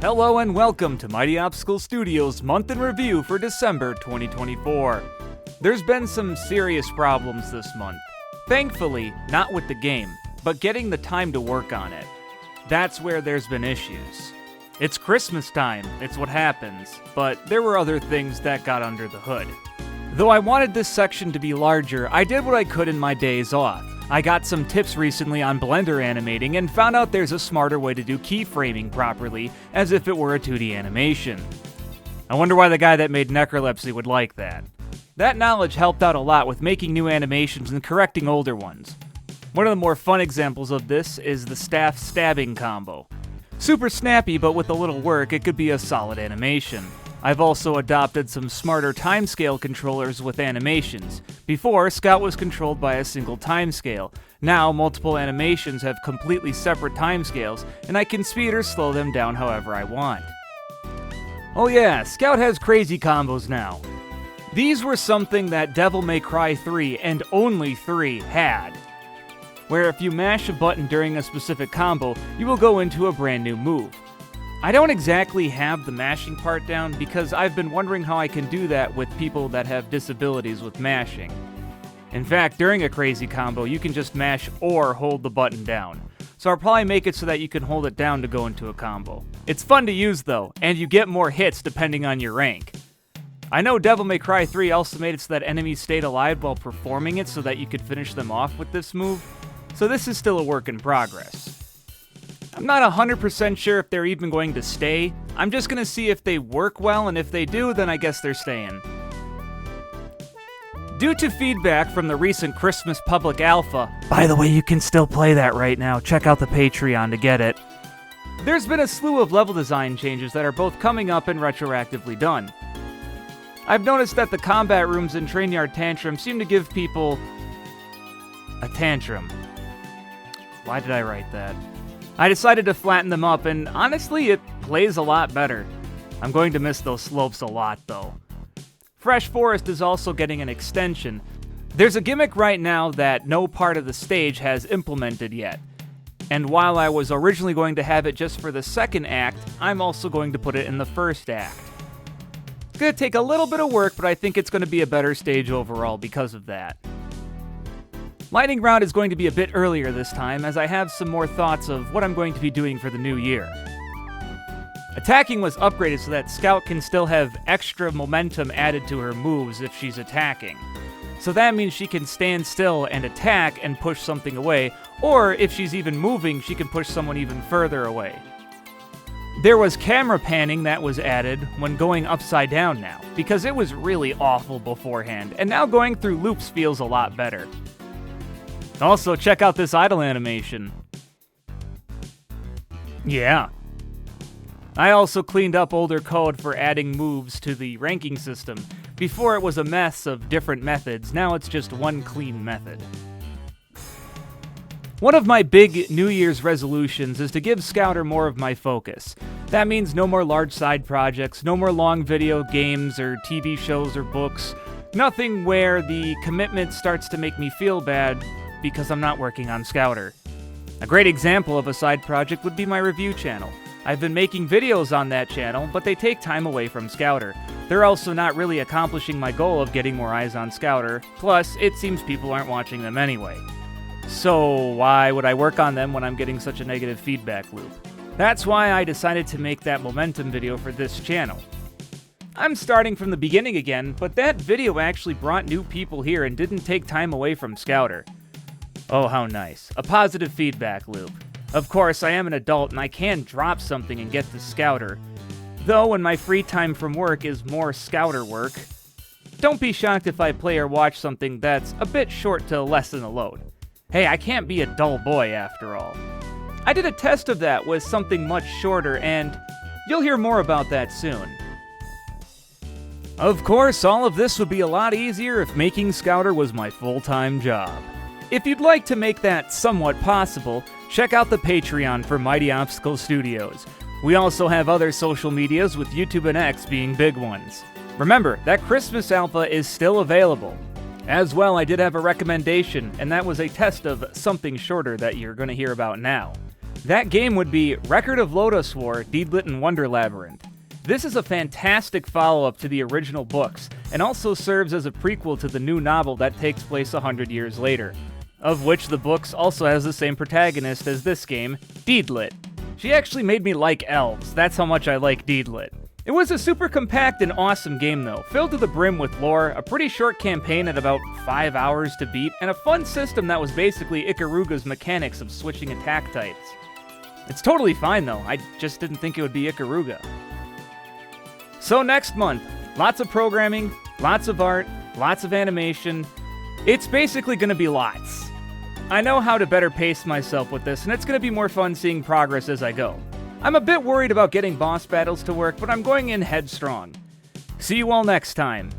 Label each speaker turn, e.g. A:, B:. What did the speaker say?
A: Hello and welcome to Mighty Obstacle Studios' month in review for December 2024. There's been some serious problems this month. Thankfully, not with the game, but getting the time to work on it. That's where there's been issues. It's Christmas time, it's what happens, but there were other things that got under the hood. Though I wanted this section to be larger, I did what I could in my days off. I got some tips recently on Blender animating and found out there's a smarter way to do keyframing properly, as if it were a 2D animation. I wonder why the guy that made Necrolepsy would like that. That knowledge helped out a lot with making new animations and correcting older ones. One of the more fun examples of this is the staff stabbing combo. Super snappy, but with a little work, it could be a solid animation. I've also adopted some smarter timescale controllers with animations. Before, Scout was controlled by a single timescale. Now, multiple animations have completely separate timescales, and I can speed or slow them down however I want. Oh yeah, Scout has crazy combos now. These were something that Devil May Cry 3 and only 3 had, where if you mash a button during a specific combo, you will go into a brand new move. I don't exactly have the mashing part down because I've been wondering how I can do that with people that have disabilities with mashing. In fact, during a crazy combo, you can just mash or hold the button down. So I'll probably make it so that you can hold it down to go into a combo. It's fun to use though, and you get more hits depending on your rank. I know Devil May Cry 3 also made it so that enemies stayed alive while performing it so that you could finish them off with this move, so this is still a work in progress. I'm not 100% sure if they're even going to stay. I'm just going to see if they work well, and if they do, then I guess they're staying. Due to feedback from the recent Christmas public alpha, by the way, you can still play that right now, check out the Patreon to get it, there's been a slew of level design changes that are both coming up and retroactively done. I've noticed that the combat rooms in Trainyard Tantrum seem to give people a tantrum. Why did I write that? I decided to flatten them up, and honestly, it plays a lot better. I'm going to miss those slopes a lot, though. Fresh Forest is also getting an extension. There's a gimmick right now that no part of the stage has implemented yet. And while I was originally going to have it just for the second act, I'm also going to put it in the first act. It's going to take a little bit of work, but I think it's going to be a better stage overall because of that. Lightning Round is going to be a bit earlier this time, as I have some more thoughts of what I'm going to be doing for the new year. Attacking was upgraded so that Scout can still have extra momentum added to her moves if she's attacking. So that means she can stand still and attack and push something away, or if she's even moving, she can push someone even further away. There was camera panning that was added when going upside down now, because it was really awful beforehand, and now going through loops feels a lot better. Also, check out this idle animation. Yeah. I also cleaned up older code for adding moves to the ranking system. Before it was a mess of different methods, now it's just one clean method. One of my big New Year's resolutions is to give Scouter more of my focus. That means no more large side projects, no more long video games or TV shows or books, nothing where the commitment starts to make me feel bad because I'm not working on Scouter. A great example of a side project would be my review channel. I've been making videos on that channel, but they take time away from Scouter. They're also not really accomplishing my goal of getting more eyes on Scouter, plus it seems people aren't watching them anyway. So why would I work on them when I'm getting such a negative feedback loop? That's why I decided to make that momentum video for this channel. I'm starting from the beginning again, but that video actually brought new people here and didn't take time away from Scouter. Oh, how nice. A positive feedback loop. Of course, I am an adult and I can drop something and get to Scouter. Though, when my free time from work is more Scouter work, don't be shocked if I play or watch something that's a bit short to lessen the load. Hey, I can't be a dull boy after all. I did a test of that with something much shorter, and you'll hear more about that soon. Of course, all of this would be a lot easier if making Scouter was my full-time job. If you'd like to make that somewhat possible, check out the Patreon for Mighty Obstacle Studios. We also have other social medias, with YouTube and X being big ones. Remember, that Christmas Alpha is still available. As well, I did have a recommendation, and that was a test of something shorter that you're going to hear about now. That game would be Record of Lodoswar, Deedlit and Wonder Labyrinth. This is a fantastic follow-up to the original books, and also serves as a prequel to the new novel that takes place 100 years later, of which the books also has the same protagonist as this game, Deedlit. She actually made me like elves, that's how much I like Deedlit. It was a super compact and awesome game though, filled to the brim with lore, a pretty short campaign at about 5 hours to beat, and a fun system that was basically Ikaruga's mechanics of switching attack types. It's totally fine though, I just didn't think it would be Ikaruga. So next month, lots of programming, lots of art, lots of animation. It's basically going to be lots. I know how to better pace myself with this, and it's going to be more fun seeing progress as I go. I'm a bit worried about getting boss battles to work, but I'm going in headstrong. See you all next time.